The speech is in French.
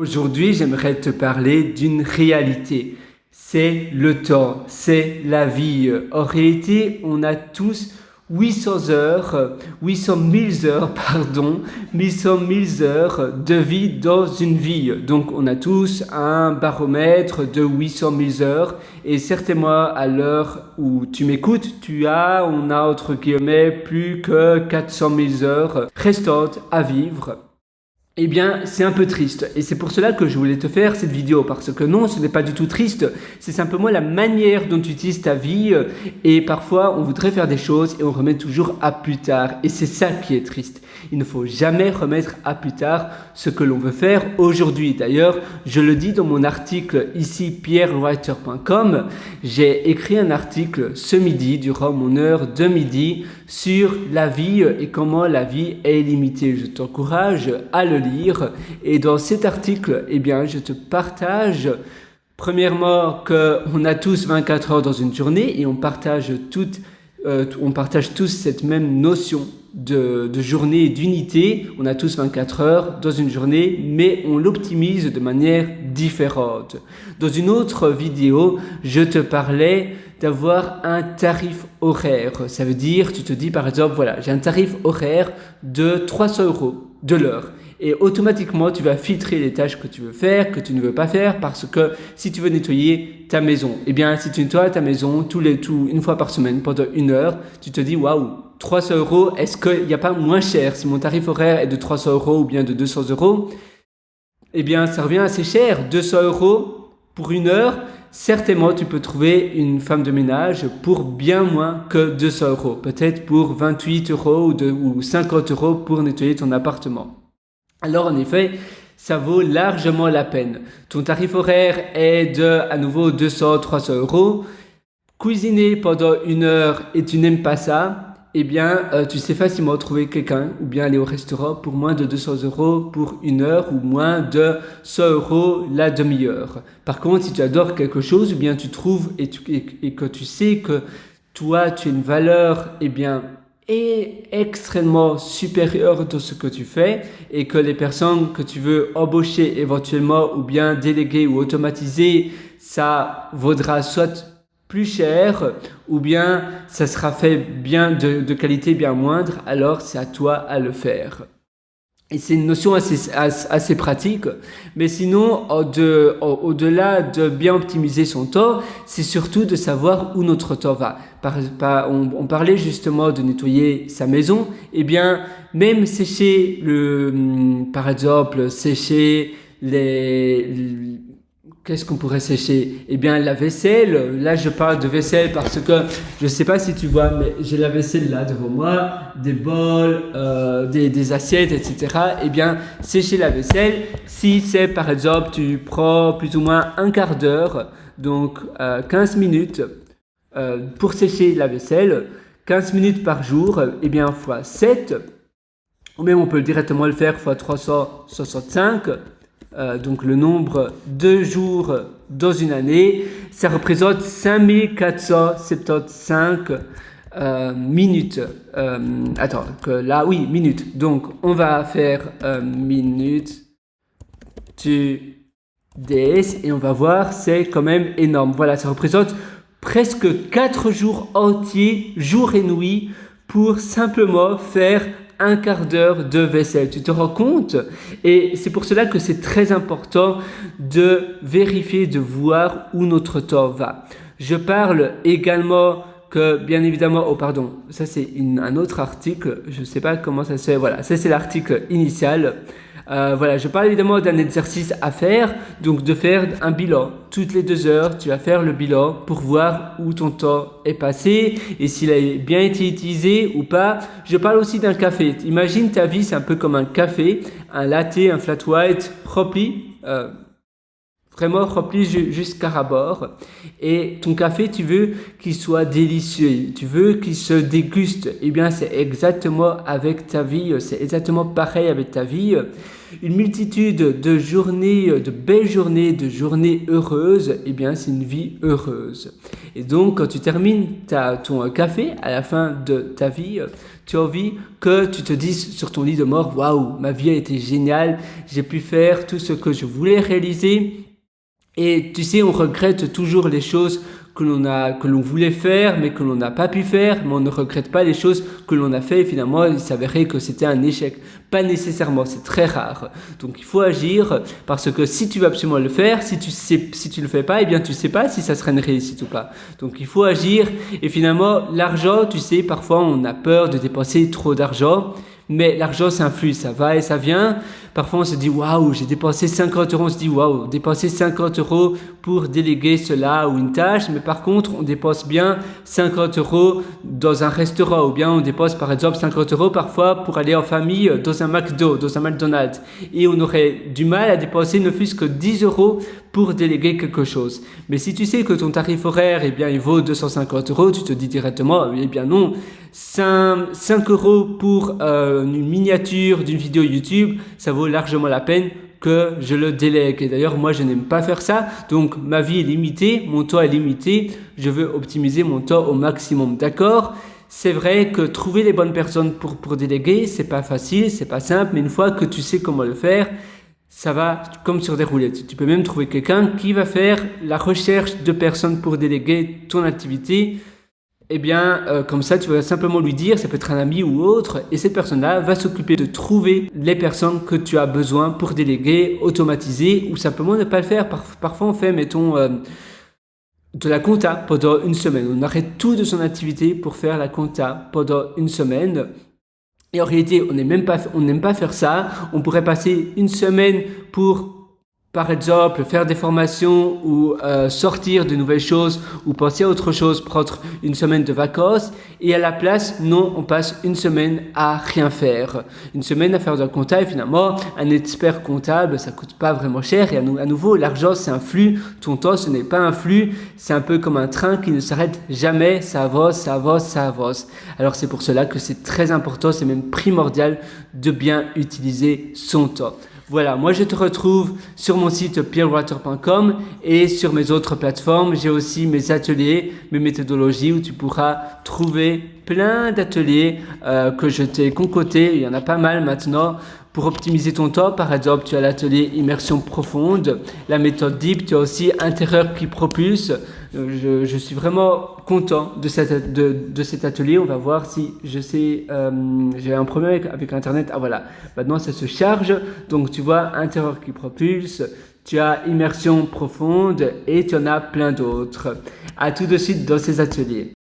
Aujourd'hui, j'aimerais te parler d'une réalité. C'est le temps, c'est la vie. En réalité, on a tous 800 heures, 800 000 heures, pardon, 800 000 heures de vie dans une vie. Donc, on a tous un baromètre de 800 000 heures. Et certainement, à l'heure où tu m'écoutes, on a entre guillemets plus que 400 000 heures restantes à vivre. Eh bien, c'est un peu triste et c'est pour cela que je voulais te faire cette vidéo parce que non, ce n'est pas du tout triste, c'est simplement la manière dont tu utilises ta vie et parfois on voudrait faire des choses et on remet toujours à plus tard et c'est ça qui est triste. Il ne faut jamais remettre à plus tard ce que l'on veut faire aujourd'hui. D'ailleurs, je le dis dans mon article ici pierrewriter.com, j'ai écrit un article ce midi durant mon heure de midi sur la vie et comment la vie est limitée. Je t'encourage à le lire et dans cet article, eh bien, je te partage premièrement qu'on a tous 24 heures dans une journée et on partage tous cette même notion de journée et d'unité. On a tous 24 heures dans une journée, mais on l'optimise de manière différente. Dans une autre vidéo, je te parlais d'avoir un tarif horaire. Ça veut dire, tu te dis par exemple, voilà, j'ai un tarif horaire de 300 € de l'heure. Et automatiquement, tu vas filtrer les tâches que tu veux faire, que tu ne veux pas faire, parce que si tu veux nettoyer ta maison, eh bien, si tu nettoies ta maison une fois par semaine pendant 1 heure, tu te dis, waouh, 300 €, est-ce qu'il n'y a pas moins cher? Si mon tarif horaire est de 300 € ou bien de 200 €, eh bien, ça revient assez cher. 200 € pour 1 heure, certainement, tu peux trouver une femme de ménage pour bien moins que 200 €. Peut-être pour 28 € ou 50 € pour nettoyer ton appartement. Alors en effet, ça vaut largement la peine. Ton tarif horaire est à nouveau 200-300 €. Cuisiner pendant 1 heure et tu n'aimes pas ça, eh bien tu sais facilement trouver quelqu'un ou bien aller au restaurant pour moins de 200 € pour 1 heure ou moins de 100 € la demi-heure. Par contre, si tu adores quelque chose ou bien tu trouves et que tu sais que toi tu as une valeur, eh bien est extrêmement supérieur de ce que tu fais et que les personnes que tu veux embaucher éventuellement ou bien déléguer ou automatiser, ça vaudra soit plus cher ou bien ça sera fait bien de qualité bien moindre, alors c'est à toi à le faire. Et c'est une notion assez pratique, mais sinon, au-delà de bien optimiser son temps, c'est surtout de savoir où notre temps va. On parlait justement de nettoyer sa maison, eh bien, même sécher par exemple, sécher qu'est-ce qu'on pourrait sécher? Eh bien, la vaisselle. Là, je parle de vaisselle parce que je ne sais pas si tu vois, mais j'ai la vaisselle là devant moi, des bols, des assiettes, etc. Eh bien, sécher la vaisselle, si c'est par exemple, tu prends plus ou moins un quart d'heure, donc 15 minutes pour sécher la vaisselle, 15 minutes par jour, eh bien, fois 7, ou même on peut directement le faire fois 365. Donc le nombre de jours dans une année, ça représente 5475 minutes. Minutes. Donc on va faire minutes to days et on va voir, c'est quand même énorme. Voilà, ça représente presque 4 jours entiers, jour et nuit, pour simplement faire un quart d'heure de vaisselle. Tu te rends compte? Et c'est pour cela que c'est très important de vérifier, de voir où notre temps va. Je parle également que, bien évidemment, ça c'est un autre article, je ne sais pas comment ça se fait, voilà, ça c'est l'article initial. Je parle évidemment d'un exercice à faire, donc de faire un bilan. Toutes les 2 heures, tu vas faire le bilan pour voir où ton temps est passé et s'il a bien été utilisé ou pas. Je parle aussi d'un café. Imagine ta vie, c'est un peu comme un café, un latte, un flat white rempli, vraiment rempli jusqu'à ras-bord. Et ton café, tu veux qu'il soit délicieux, tu veux qu'il se déguste. Eh bien, c'est exactement avec ta vie, c'est exactement pareil avec ta vie. Une multitude de journées, de belles journées, de journées heureuses, eh bien, c'est une vie heureuse. Et donc, quand tu termines ton café à la fin de ta vie, Tu as envie que tu te dises sur ton lit de mort, waouh, ma vie a été géniale, j'ai pu faire tout ce que je voulais réaliser. Et tu sais, on regrette toujours les choses que l'on voulait faire, mais que l'on n'a pas pu faire, mais on ne regrette pas les choses que l'on a fait et finalement il s'avérait que c'était un échec. Pas nécessairement, c'est très rare. Donc il faut agir parce que si tu veux absolument le faire, si tu le fais pas, eh bien tu sais pas si ça sera une réussite ou pas. Donc il faut agir et finalement l'argent, tu sais, parfois on a peur de dépenser trop d'argent. Mais l'argent, ça influe, ça va et ça vient. Parfois, on se dit, waouh, j'ai dépensé 50 euros. On se dit, waouh, dépenser 50 euros pour déléguer cela ou une tâche. Mais par contre, on dépense bien 50 euros dans un restaurant. Ou bien on dépense, par exemple, 50 euros parfois pour aller en famille dans un McDo, dans un McDonald's. Et on aurait du mal à dépenser ne fût-ce que 10 euros pour déléguer quelque chose. Mais si tu sais que ton tarif horaire, eh bien, il vaut 250 euros, tu te dis directement, eh bien non, 5 euros pour une miniature d'une vidéo YouTube, ça vaut largement la peine que je le délègue. Et d'ailleurs, moi, je n'aime pas faire ça. Donc, ma vie est limitée, mon temps est limité. Je veux optimiser mon temps au maximum. D'accord ? C'est vrai que trouver les bonnes personnes pour déléguer, c'est pas facile, c'est pas simple, mais une fois que tu sais comment le faire, ça va comme sur des roulettes. Tu peux même trouver quelqu'un qui va faire la recherche de personnes pour déléguer ton activité. Eh bien, comme ça, tu vas simplement lui dire, ça peut être un ami ou autre, et cette personne-là va s'occuper de trouver les personnes que tu as besoin pour déléguer, automatiser, ou simplement ne pas le faire. Parfois, on fait, mettons, de la compta pendant une semaine. On arrête tout de son activité pour faire la compta pendant une semaine. Et en réalité, on n'aime pas faire ça. On pourrait passer une semaine pour, par exemple, faire des formations ou sortir de nouvelles choses ou penser à autre chose, prendre une semaine de vacances. Et à la place, non, on passe une semaine à rien faire. Une semaine à faire de la compta et finalement, un expert comptable, ça coûte pas vraiment cher. Et à nouveau, l'argent, c'est un flux. Ton temps, ce n'est pas un flux. C'est un peu comme un train qui ne s'arrête jamais. Ça avance, ça avance, ça avance. Alors c'est pour cela que c'est très important, c'est même primordial de bien utiliser son temps. Voilà, moi je te retrouve sur mon site pierrewater.com et sur mes autres plateformes. J'ai aussi mes ateliers, mes méthodologies où tu pourras trouver plein d'ateliers que je t'ai concoctés. Il y en a pas mal maintenant pour optimiser ton temps. Par exemple, tu as l'atelier immersion profonde, la méthode DEEP, tu as aussi intérieur qui propulse. Je suis vraiment content de cet atelier. On va voir si je sais, j'ai un problème avec Internet. Ah voilà, maintenant ça se charge. Donc tu vois, intérieur qui propulse, tu as immersion profonde et tu en as plein d'autres. À tout de suite dans ces ateliers.